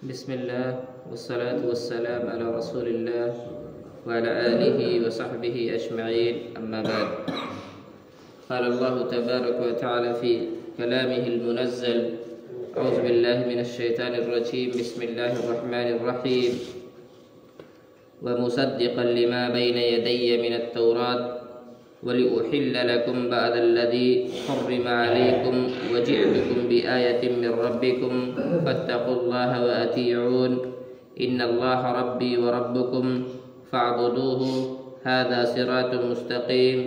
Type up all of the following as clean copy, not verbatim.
بسم الله والصلاة والسلام على رسول الله وعلى آله وصحبه أجمعين، أما بعد. قال الله تبارك وتعالى في كلامه المنزل: أعوذ بالله من الشيطان الرجيم، بسم الله الرحمن الرحيم. ومصدقا لما بين يدي من التوراة ولأحل لكم بعد الذي حرم عليكم وجئتكم بآية من ربكم فاتقوا الله وأطيعون إن الله ربي وربكم فاعبدوه هذا صراط مستقيم.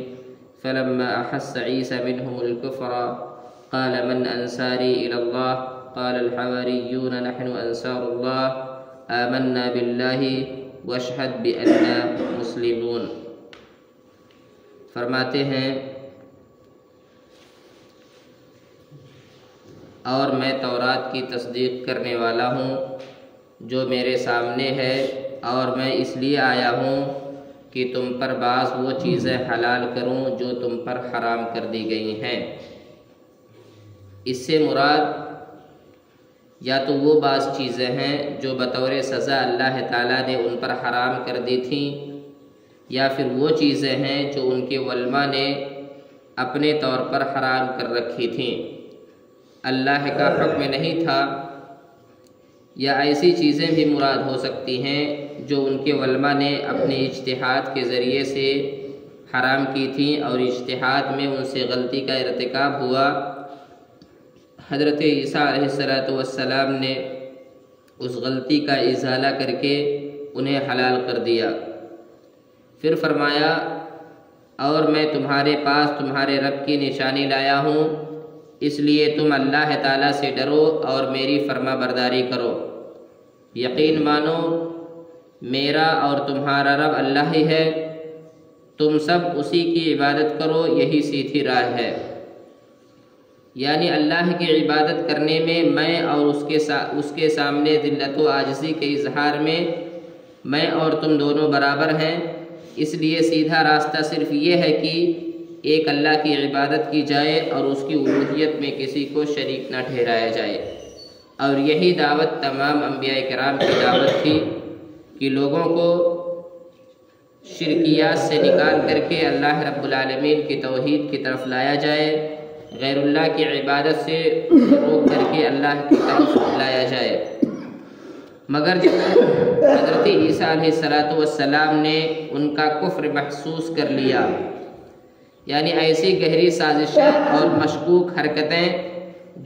فلما أحس عيسى منهم الكفر قال من أنصاري إلى الله قال الحواريون نحن أنصار الله آمنا بالله واشهد بأننا مسلمون. فرماتے ہیں اور میں تورات کی تصدیق کرنے والا ہوں جو میرے سامنے ہے، اور میں اس لیے آیا ہوں کہ تم پر بعض وہ چیزیں حلال کروں جو تم پر حرام کر دی گئی ہیں۔ اس سے مراد یا تو وہ بعض چیزیں ہیں جو بطور سزا اللہ تعالیٰ نے ان پر حرام کر دی تھیں، یا پھر وہ چیزیں ہیں جو ان کے علماء نے اپنے طور پر حرام کر رکھی تھیں، اللہ کا حکم نہیں تھا، یا ایسی چیزیں بھی مراد ہو سکتی ہیں جو ان کے علماء نے اپنے اجتہاد کے ذریعے سے حرام کی تھیں اور اجتہاد میں ان سے غلطی کا ارتکاب ہوا۔ حضرت عیسیٰ علیہ السلام نے اس غلطی کا ازالہ کر کے انہیں حلال کر دیا۔ پھر فرمایا اور میں تمہارے پاس تمہارے رب کی نشانی لایا ہوں، اس لیے تم اللہ تعالیٰ سے ڈرو اور میری فرما برداری کرو، یقین مانو میرا اور تمہارا رب اللہ ہی ہے، تم سب اسی کی عبادت کرو، یہی سیدھی راہ ہے۔ یعنی اللہ کی عبادت کرنے میں میں اور اس کے سامنے ذلت و عاجزی کے اظہار میں میں اور تم دونوں برابر ہیں، اس لیے سیدھا راستہ صرف یہ ہے کہ ایک اللہ کی عبادت کی جائے اور اس کی الوہیت میں کسی کو شریک نہ ٹھہرایا جائے۔ اور یہی دعوت تمام انبیاء کرام کی دعوت تھی کہ لوگوں کو شرکیات سے نکال کر کے اللہ رب العالمین کی توحید کی طرف لایا جائے، غیر اللہ کی عبادت سے روک کر کے اللہ کی طرف لایا جائے۔ مگر جب حضرت عیسیٰ علیہ السلام نے ان کا کفر محسوس کر لیا، یعنی ایسی گہری سازشیں اور مشکوک حرکتیں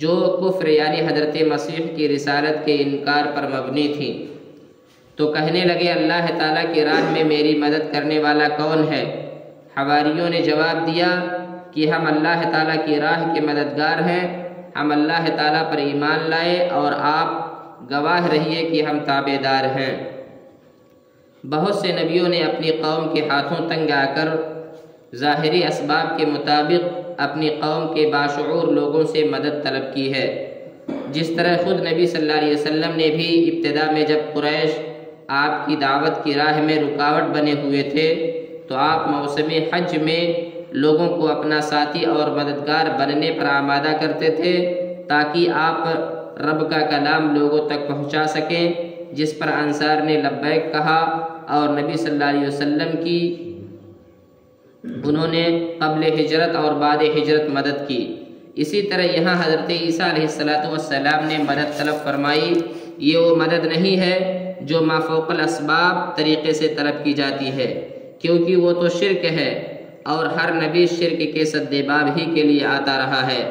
جو کفر یعنی حضرت مسیح کی رسالت کے انکار پر مبنی تھیں، تو کہنے لگے اللہ تعالیٰ کی راہ میں میری مدد کرنے والا کون ہے؟ حواریوں نے جواب دیا کہ ہم اللہ تعالیٰ کی راہ کے مددگار ہیں، ہم اللہ تعالیٰ پر ایمان لائے اور آپ گواہ رہیے کہ ہم تابعدار ہیں۔ بہت سے نبیوں نے اپنی قوم کے ہاتھوں تنگ آ کر ظاہری اسباب کے مطابق اپنی قوم کے باشعور لوگوں سے مدد طلب کی ہے، جس طرح خود نبی صلی اللہ علیہ وسلم نے بھی ابتدا میں جب قریش آپ کی دعوت کی راہ میں رکاوٹ بنے ہوئے تھے تو آپ موسم حج میں لوگوں کو اپنا ساتھی اور مددگار بننے پر آمادہ کرتے تھے تاکہ آپ رب کا کلام لوگوں تک پہنچا سکیں، جس پر انصار نے لبیک کہا اور نبی صلی اللہ علیہ وسلم کی انہوں نے قبل ہجرت اور بعد ہجرت مدد کی۔ اسی طرح یہاں حضرت عیسیٰ علیہ السلام نے مدد طلب فرمائی، یہ وہ مدد نہیں ہے جو ما فوق الاسباب طریقے سے طلب کی جاتی ہے، کیونکہ وہ تو شرک ہے اور ہر نبی شرک کے سدباب ہی کے لیے آتا رہا ہے،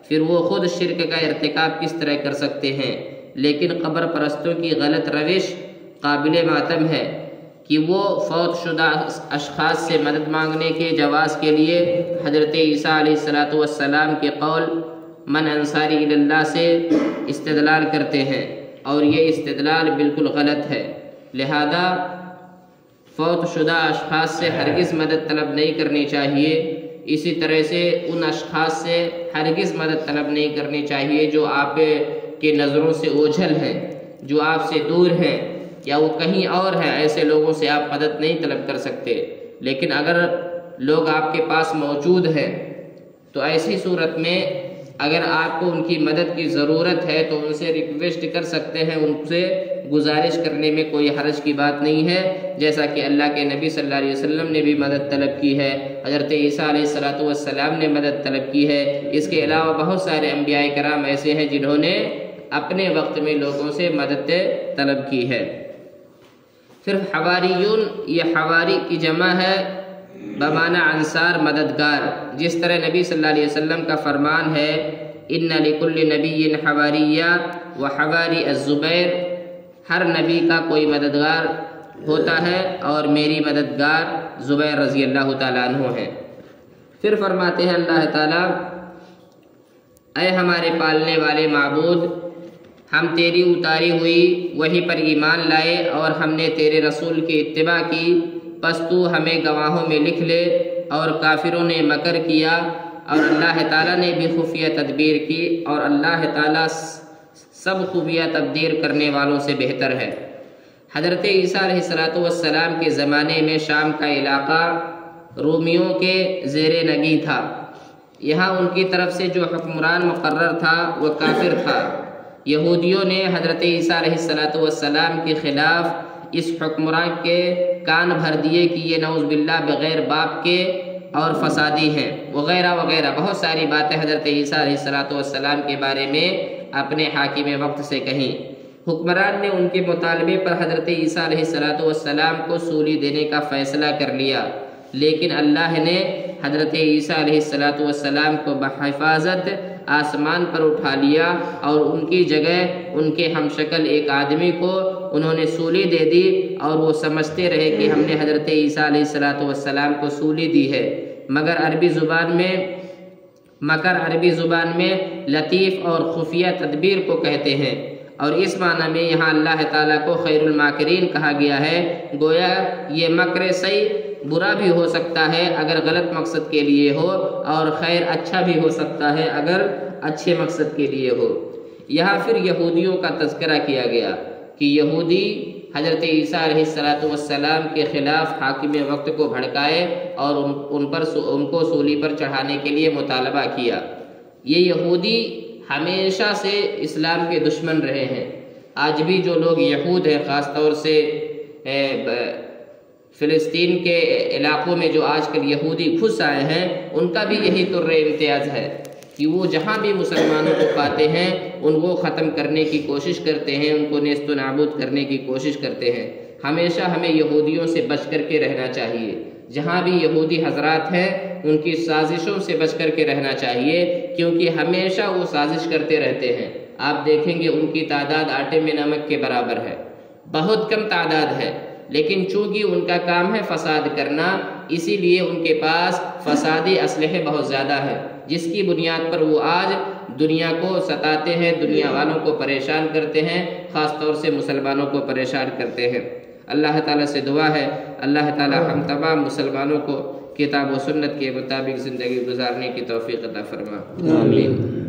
پھر وہ خود شرک کا ارتکاب کس طرح کر سکتے ہیں؟ لیکن قبر پرستوں کی غلط روش قابل ماتم ہے کہ وہ فوت شدہ اشخاص سے مدد مانگنے کے جواز کے لیے حضرت عیسیٰ علیہ السلام کے قول من انصاری الی اللہ سے استدلال کرتے ہیں، اور یہ استدلال بالکل غلط ہے۔ لہذا فوت شدہ اشخاص سے ہرگز مدد طلب نہیں کرنی چاہیے، اسی طرح سے ان اشخاص سے ہرگز مدد طلب نہیں کرنی چاہیے جو آپ کے نظروں سے اوجھل ہیں، جو آپ سے دور ہیں یا وہ کہیں اور ہیں، ایسے لوگوں سے آپ مدد نہیں طلب کر سکتے۔ لیکن اگر لوگ آپ کے پاس موجود ہیں تو ایسی صورت میں اگر آپ کو ان کی مدد کی ضرورت ہے تو ان سے ریکویسٹ کر سکتے ہیں، ان سے گزارش کرنے میں کوئی حرج کی بات نہیں ہے، جیسا کہ اللہ کے نبی صلی اللہ علیہ وسلم نے بھی مدد طلب کی ہے، حضرت عیسیٰ علیہ السلام نے مدد طلب کی ہے۔ اس کے علاوہ بہت سارے انبیاء کرام ایسے ہیں جنہوں نے اپنے وقت میں لوگوں سے مدد طلب کی ہے۔ پھر حواریون، یہ حواری کی جمع ہے بمعنی انصار، مددگار، جس طرح نبی صلی اللہ علیہ وسلم کا فرمان ہے ان لکل نبی حواریہ وحواری الزبیر، ہر نبی کا کوئی مددگار ہوتا ہے اور میری مددگار زبیر رضی اللہ تعالیٰ عنہ ہے۔ پھر فرماتے ہیں اللہ تعالیٰ، اے ہمارے پالنے والے معبود، ہم تیری اتاری ہوئی وحی پر ایمان لائے اور ہم نے تیرے رسول کی اتباع کی، پس تو ہمیں گواہوں میں لکھ لے۔ اور کافروں نے مکر کیا اور اللہ تعالیٰ نے بھی خفیہ تدبیر کی، اور اللہ تعالیٰ سب خفیہ تدبیر کرنے والوں سے بہتر ہے۔ حضرت عیسیٰ علیہ السلام کے زمانے میں شام کا علاقہ رومیوں کے زیر نگی تھا۔ یہاں ان کی طرف سے جو حکمران مقرر تھا وہ کافر تھا۔ یہودیوں نے حضرت عیسیٰ علیہ السلام کے خلاف اس حکمران کے کان بھر دیے کہ یہ نعوذ باللہ بغیر باپ کے اور فسادی ہیں وغیرہ وغیرہ، بہت ساری باتیں حضرت عیسیٰ علیہ السلام کے بارے میں اپنے حاکم وقت سے کہیں۔ حکمران نے ان کے مطالبے پر حضرت عیسیٰ علیہ السلام کو سولی دینے کا فیصلہ کر لیا، لیکن اللہ نے حضرت عیسیٰ علیہ السلام کو بحفاظت آسمان پر اٹھا لیا اور ان کی جگہ ان کے ہم شکل ایک آدمی کو انہوں نے سولی دے دی، اور وہ سمجھتے رہے کہ ہم نے حضرت عیسیٰ علیہ السلام کو سولی دی ہے۔ مگر عربی زبان میں لطیف اور خفیہ تدبیر کو کہتے ہیں، اور اس معنی میں یہاں اللہ تعالیٰ کو خیر الماکرین کہا گیا ہے، گویا یہ مکر صحیح برا بھی ہو سکتا ہے اگر غلط مقصد کے لیے ہو، اور خیر اچھا بھی ہو سکتا ہے اگر اچھے مقصد کے لیے ہو۔ یہاں پھر یہودیوں کا تذکرہ کیا گیا کہ یہودی حضرت عیسیٰ علیہ السلام کے خلاف حاکم وقت کو بھڑکائے اور ان کو سولی پر چڑھانے کے لیے مطالبہ کیا۔ یہ یہودی ہمیشہ سے اسلام کے دشمن رہے ہیں۔ آج بھی جو لوگ یہود ہیں، خاص طور سے فلسطین کے علاقوں میں جو آج کل یہودی گھس آئے ہیں، ان کا بھی یہی طر امتیاز ہے کہ وہ جہاں بھی مسلمانوں کو پاتے ہیں ان کو ختم کرنے کی کوشش کرتے ہیں، ان کو نیست و نابود کرنے کی کوشش کرتے ہیں۔ ہمیشہ ہمیں یہودیوں سے بچ کر کے رہنا چاہیے، جہاں بھی یہودی حضرات ہیں ان کی سازشوں سے بچ کر کے رہنا چاہیے، کیونکہ ہمیشہ وہ سازش کرتے رہتے ہیں۔ آپ دیکھیں گے ان کی تعداد آٹے میں نمک کے برابر ہے، بہت کم تعداد ہے، لیکن چونکہ ان کا کام ہے فساد کرنا، اسی لیے ان کے پاس فسادی اسلحے بہت زیادہ ہے، جس کی بنیاد پر وہ آج دنیا کو ستاتے ہیں، دنیا والوں کو پریشان کرتے ہیں، خاص طور سے مسلمانوں کو پریشان کرتے ہیں۔ اللہ تعالیٰ سے دعا ہے اللہ تعالیٰ ہم تمام مسلمانوں کو کتاب و سنت کے مطابق زندگی گزارنے کی توفیق عطا فرما، آمین۔